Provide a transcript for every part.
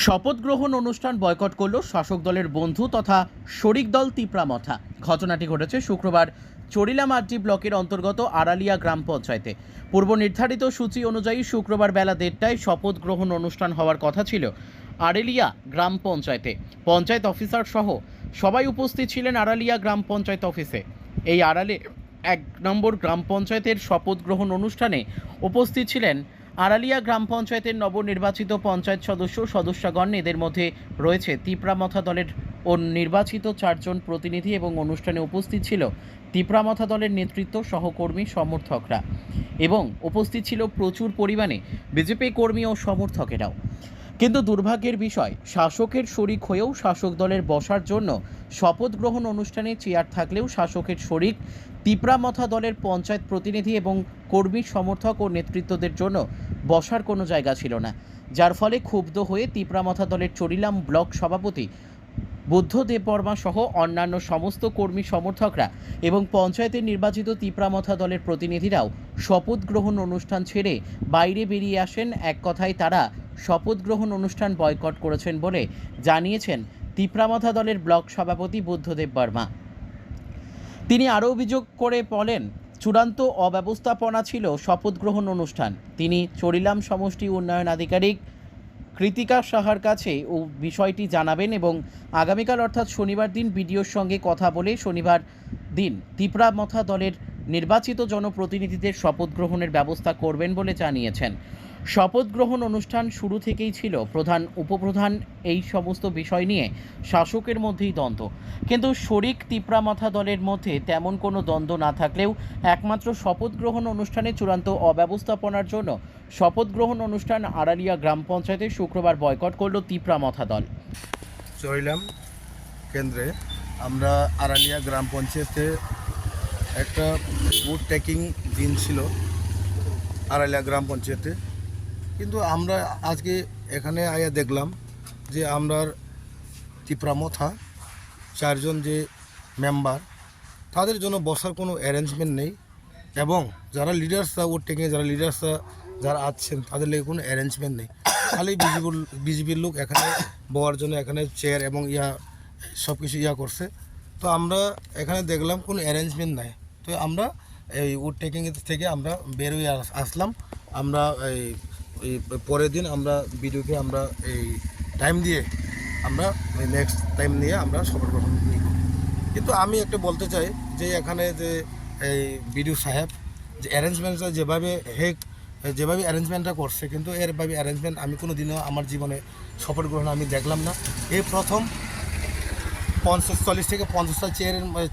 শপথ গ্রহণ অনুষ্ঠান বয়কট করল শাসক দলের বন্ধু তথা শরিক দল তিপ্রামথা। ঘটনাটি ঘটেছে শুক্রবার চরিলামাটি ব্লকের অন্তর্গত আড়ালিয়া গ্রাম পঞ্চায়েতে। পূর্ব নির্ধারিত সূচি অনুযায়ী শুক্রবার বেলা 1:30টায় শপথ গ্রহণ অনুষ্ঠান হওয়ার কথা ছিল আড়ালিয়া গ্রাম পঞ্চায়েতে। পঞ্চায়েত অফিসার সহ সবাই উপস্থিত ছিলেন আড়ালিয়া গ্রাম পঞ্চায়েত অফিসে। এই আড়ালে 1 নম্বর গ্রাম পঞ্চায়েতের শপথ গ্রহণ অনুষ্ঠানে উপস্থিত ছিলেন আড়ালিয়া গ্রাম পঞ্চায়েতের নবনির্বাচিত পঞ্চায়েত সদস্যগণ। এদের মধ্যে রয়েছে তিপ্রামথা দলের ও নির্বাচিত 4 জন প্রতিনিধি এবং অনুষ্ঠানে উপস্থিত ছিল তিপ্রামথা দলের নেতৃত্ব, সহকর্মী, সমর্থকরা এবং উপস্থিত ছিল প্রচুর পরিমাণে বিজেপি কর্মী ও সমর্থকেরাও। কিন্তু দুর্ভাগ্যের বিষয়, শাসকের শরিক হয়েও শাসক দলের বসার জন্য শপথ গ্রহণ অনুষ্ঠানে চেয়ার থাকলেও শাসকের শরিক তিপ্রামথা দলের পঞ্চায়েত প্রতিনিধি এবং কর্মী, সমর্থক ও নেতৃত্বদের জন্য বসার কোনো জায়গা ছিল না, যার ফলে ক্ষুব্ধ হয়ে তিপ্রামথা দলের চরিলাম ব্লক সভাপতি বুদ্ধ দেববর্মা সহ অন্যান্য সমস্ত কর্মী, সমর্থকরা এবং পঞ্চায়েতের নির্বাচিত তিপ্রামথা দলের প্রতিনিধিরাও শপথ গ্রহণ অনুষ্ঠান ছেড়ে বাইরে বেরিয়ে আসেন। এক কথায় তারা শপথ গ্রহণ অনুষ্ঠান বয়কট করেছেন বলে জানিয়েছেন তিপ্রামথা দলের ব্লক সভাপতি বুদ্ধ দেববর্মা। তিনি আরও অভিযোগ করে বলেন, চূড়ান্ত অব্যবস্থাপনা ছিল শপথ গ্রহণ অনুষ্ঠান। তিনি চরিলাম সমষ্টি উন্নয়ন আধিকারিক কৃতিকা সাহার কাছে ও বিষয়টি জানাবেন এবং আগামীকাল অর্থাৎ শনিবার দিন বিডিওর সঙ্গে কথা বলে শনিবার দিন তিপ্রামথা দলের নির্বাচিত জনপ্রতিনিধিদের শপথ গ্রহণের ব্যবস্থা করবেন বলে জানিয়েছেন। শপথ গ্রহণ অনুষ্ঠান শুরু থেকেই ছিল প্রধান উপপ্রধান এই সমস্ত বিষয় নিয়ে শাসকের মধ্যেই দ্বন্দ্ব, কিন্তু শরিক তিপ্রামথা দলের মধ্যে তেমন কোনো দ্বন্দ্ব না থাকলেও একমাত্র শপথ গ্রহণ অনুষ্ঠানে চূড়ান্ত অব্যবস্থাপনার জন্য শপথ গ্রহণ অনুষ্ঠান আড়ালিয়া গ্রাম পঞ্চায়েতে শুক্রবার বয়কট করল তিপ্রামথা দল। চরিলাম কেন্দ্রে আমরা আড়ালিয়া গ্রাম পঞ্চায়েতে একটা ভোট টেকিং দিন ছিল আড়ালিয়া গ্রাম পঞ্চায়েতে, কিন্তু আমরা আজকে এখানে আয়া দেখলাম যে আমরা তিপ্রামথা 4 জন যে মেম্বার তাদের জন্য বসার কোনো অ্যারেঞ্জমেন্ট নেই এবং যারা লিডার্সরা ভোট টেকিংয়ে যারা আছেন তাদের লেগে কোনো অ্যারেঞ্জমেন্ট নেই। খালি বিজেপির লোক এখানে বওয়ার জন্য এখানে চেয়ার এবং সব কিছু করছে। তো আমরা এখানে দেখলাম কোনো অ্যারেঞ্জমেন্ট নাই। তো আমরা এই ভোট টেকিং থেকে আমরা বের হয়ে আসলাম। আমরা এই পরের দিন আমরা বিডিওকে আমরা এই টাইম দিয়ে আমরা নেক্সট টাইম নিয়ে আমরা শপথ গ্রহণ নিই। কিন্তু আমি একটা বলতে চাই যে এখানে যে এই বিডিও সাহেব যে অ্যারেঞ্জমেন্টটা যেভাবে অ্যারেঞ্জমেন্টটা করছে, কিন্তু এরভাবে অ্যারেঞ্জমেন্ট আমি কোনো দিনও আমার জীবনে শপথ গ্রহণ আমি দেখলাম না। এই প্রথম 40 থেকে 50টা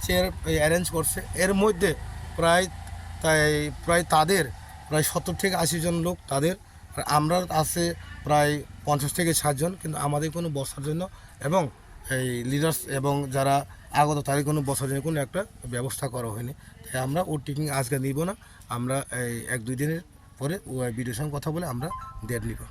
চেয়ার অ্যারেঞ্জ করছে। এর মধ্যে প্রায় তাদের 70 থেকে 80 জন লোক তাদের, আর আমরা আছে প্রায় 50 থেকে 60 জন, কিন্তু আমাদের কোনো বসার জন্য এবং এই লিডার্স এবং যারা আগত তাদের কোনো বসার জন্য কোনো একটা ব্যবস্থা করা হয়নি। তাই আমরা ভোট টেকিং আজকে নিব না, আমরা এই 1-2 দিনের পরে বিডিওর সঙ্গে কথা বলে আমরা ডেট নিব।